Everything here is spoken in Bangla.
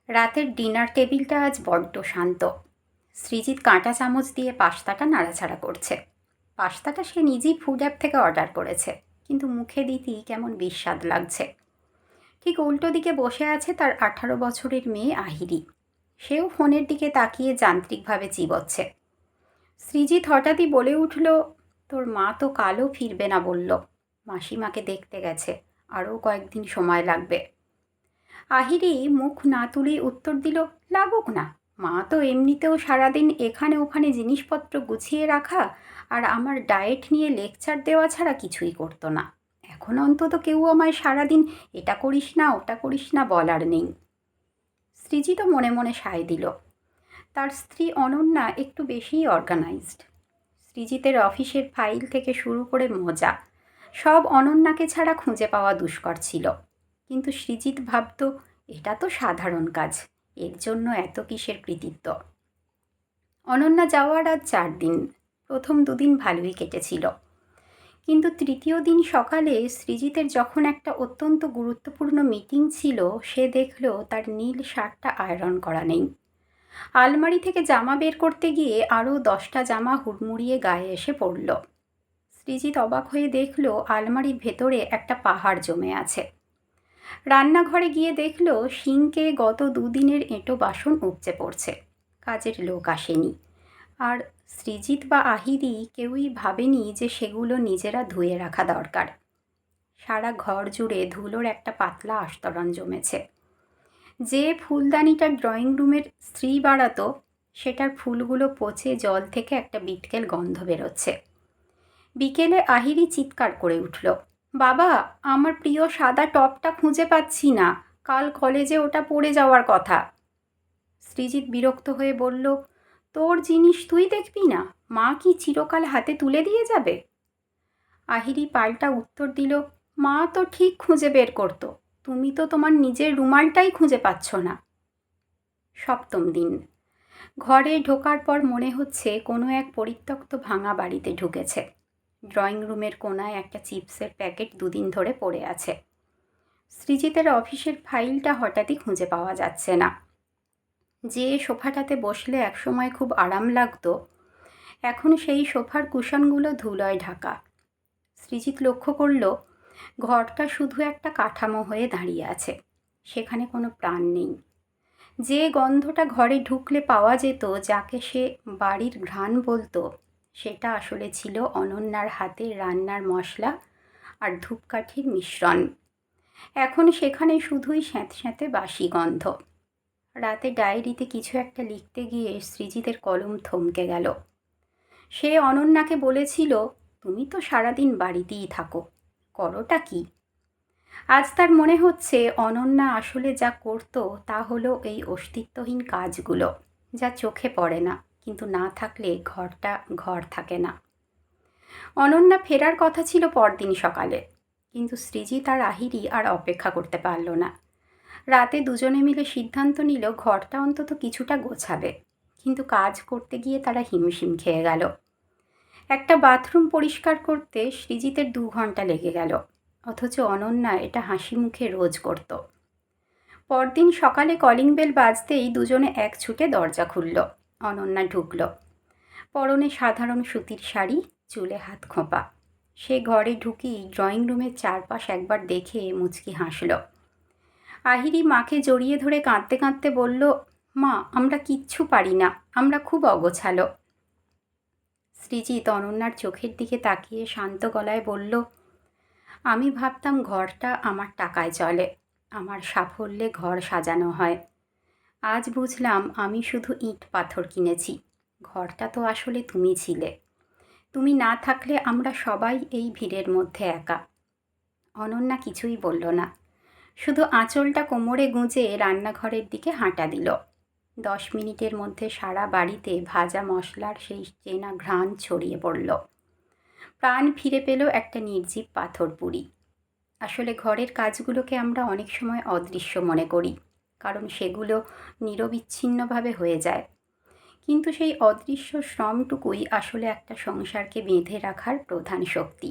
রাতের ডিনার টেবিলটা আজ বড্ড শান্ত। সৃজিত কাঁটা চামচ দিয়ে পাস্তাটা নাড়াচাড়া করছে। পাস্তাটা সে নিজেই ফুড অ্যাপ থেকে অর্ডার করেছে, কিন্তু মুখে দিতেই কেমন বিস্বাদ লাগছে। ঠিক উল্টো দিকে বসে আছে তার 18 বছরের মেয়ে আহিরি। সেও ফোনের দিকে তাকিয়ে যান্ত্রিকভাবে চিবোচ্ছে। সৃজিত হঠাৎই বলে উঠল, তোর মা তো কালও ফিরবে না বলল। মাসিমাকে দেখতে গেছে, আরও কয়েকদিন সময় লাগবে। আহিরি মুখ না তুলেই উত্তর দিল, লাগুক না। মা তো এমনিতেও সারাদিন এখানে ওখানে জিনিসপত্র গুছিয়ে রাখা আর আমার ডায়েট নিয়ে লেকচার দেওয়া ছাড়া কিছুই করতো না। এখন অন্তত কেউ আমায় সারাদিন এটা করিস না ওটা করিস না বলার নেই। সৃজিত মনে মনে সায় দিল। তার স্ত্রী অনন্যা একটু বেশিই অর্গানাইজড। সৃজিতের অফিসের ফাইল থেকে শুরু করে মজা সব অনন্যাকে ছাড়া খুঁজে পাওয়া দুষ্কর ছিল। কিন্তু সৃজিত ভাবত, এটা তো সাধারণ কাজ, এর জন্য এত কিসের কৃতিত্ব। অনন্যা যাওয়ার আজ 4 দিন। প্রথম 2 দিন ভালোই কেটেছিল, কিন্তু তৃতীয় দিন সকালে সৃজিতের যখন একটা অত্যন্ত গুরুত্বপূর্ণ মিটিং ছিল, সে দেখল তার নীল শার্টটা আয়রন করা নেই। আলমারি থেকে জামা বের করতে গিয়ে আরও 10টা জামা হুড়মুড়িয়ে গায়ে এসে পড়ল। সৃজিত অবাক হয়ে দেখল আলমারির ভেতরে একটা পাহাড় জমে আছে। রান্নাঘরে গিয়ে দেখল সিঙ্কে গত 2 দিনের এঁটো বাসন উপচে পড়ছে। কাজের লোক আসেনি, আর সৃজিত বা আহিরি কেউই ভাবেনি যে সেগুলো নিজেরা ধুয়ে রাখা দরকার। সারা ঘর জুড়ে ধুলোর একটা পাতলা আস্তরণ জমেছে। যে ফুলদানিটা ড্রয়িং রুমের স্ত্রী বাড়াতো, সেটার ফুলগুলো পচে জল থেকে একটা বিটকেল গন্ধ বেরোচ্ছে। বিকেলে আহিরি চিৎকার করে উঠল, বাবা, আমার প্রিয় সাদা টপটা খুঁজে পাচ্ছি না, কাল কলেজে ওটা পরে যাওয়ার কথা। সৃজিত বিরক্ত হয়ে বলল, তোর জিনিস তুই দেখবি না? মা কি চিরকাল হাতে তুলে দিয়ে যাবে? আহিরি পাল্টা উত্তর দিল, মা তো ঠিক খুঁজে বের করতো, তুমি তো তোমার নিজের রুমালটাই খুঁজে পাচ্ছ না। সপ্তম দিন। ঘরে ঢোকার পর মনে হচ্ছে কোনো এক পরিত্যক্ত ভাঙা বাড়িতে ঢুকেছে। ড্রয়িং রুমের কোনায় একটা চিপসের প্যাকেট 2 দিন ধরে পড়ে আছে। সৃজিতের অফিসের ফাইলটা হঠাৎই খুঁজে পাওয়া যাচ্ছে না। যে সোফাটাতে বসলে একসময় খুব আরাম লাগতো, এখন সেই সোফার কুশনগুলো ধুলোয় ঢাকা। সৃজিত লক্ষ্য করল ঘরটা শুধু একটা কাঠামো হয়ে দাঁড়িয়ে আছে, সেখানে কোনো প্রাণ নেই। যে গন্ধটা ঘরে ঢুকলে পাওয়া যেত, যাকে সে বাড়ির ঘ্রাণ বলতো, সেটা আসলে ছিল অনন্যার হাতের রান্নার মশলা আর ধূপকাঠির মিশ্রণ। এখন সেখানে শুধুই স্যাঁতস্যাঁতে বাসি গন্ধ। রাতে ডায়েরিতে কিছু একটা লিখতে গিয়ে সৃজিতের কলম থমকে গেল। সে অনন্যাকে বলেছিল, তুমি তো সারাদিন বাড়িতেই থাকো, করোটা কি? আজ তার মনে হচ্ছে অনন্যা আসলে যা করতো তা হলো এই অস্তিত্বহীন কাজগুলো, যা চোখে পড়ে না, কিন্তু না থাকলে ঘরটা ঘর থাকে না। অনন্যা ফেরার কথা ছিল পরদিন সকালে, কিন্তু সৃজিত আর আহিরি আর অপেক্ষা করতে পারল না। রাতে দুজনে মিলে সিদ্ধান্ত নিল ঘরটা অন্তত কিছুটা গোছাবে, কিন্তু কাজ করতে গিয়ে তারা হিমশিম খেয়ে গেল। একটা বাথরুম পরিষ্কার করতে সৃজিতের 2 ঘন্টা লেগে গেল, অথচ অনন্যা এটা হাসি মুখে রোজ করত। পরদিন সকালে কলিং বেল বাজতেই দুজনে এক ছুটে দরজা খুলল। অনন্যা ঢুকল। পরনে সাধারণ সুতির শাড়ি, চুলে হাত খোঁপা। সে ঘরে ঢুকেই ড্রয়িং রুমের চারপাশ একবার দেখে মুচকি হাসল। আহিরি মাকে জড়িয়ে ধরে কাঁদতে কাঁদতে বলল, মা, আমরা কিচ্ছু পারি না, আমরা খুব অগোছালো। সৃজিত অনন্যার চোখের দিকে তাকিয়ে শান্ত গলায় বলল, আমি ভাবতাম ঘরটা আমার টাকায় চলে, আমার সাফল্যে ঘর সাজানো হয়। আজ বুঝলাম আমি শুধু ইট পাথর কিনেছি, ঘরটা তো আসলে তুমি ছিলে। তুমি না থাকলে আমরা সবাই এই ভিড়ের মধ্যে একা। অনন্যা কিছুই বলল না, শুধু আঁচলটা কোমরে গুঁজে রান্নাঘরের দিকে হাঁটা দিল। 10 মিনিটের মধ্যে সারা বাড়িতে ভাজা মশলার সেই চেনা ঘ্রাণ ছড়িয়ে পড়ল। প্রাণ ফিরে পেল একটা নির্জীব পাথর পুরি। আসলে ঘরের কাজগুলোকে আমরা অনেক সময় অদৃশ্য মনে করি, কারণ সেগুলো নিরবিচ্ছিন্নভাবে হয়ে যায়। কিন্তু সেই অদৃশ্য শ্রমটুকুই আসলে একটা সংসারকে বেঁধে রাখার প্রধান শক্তি।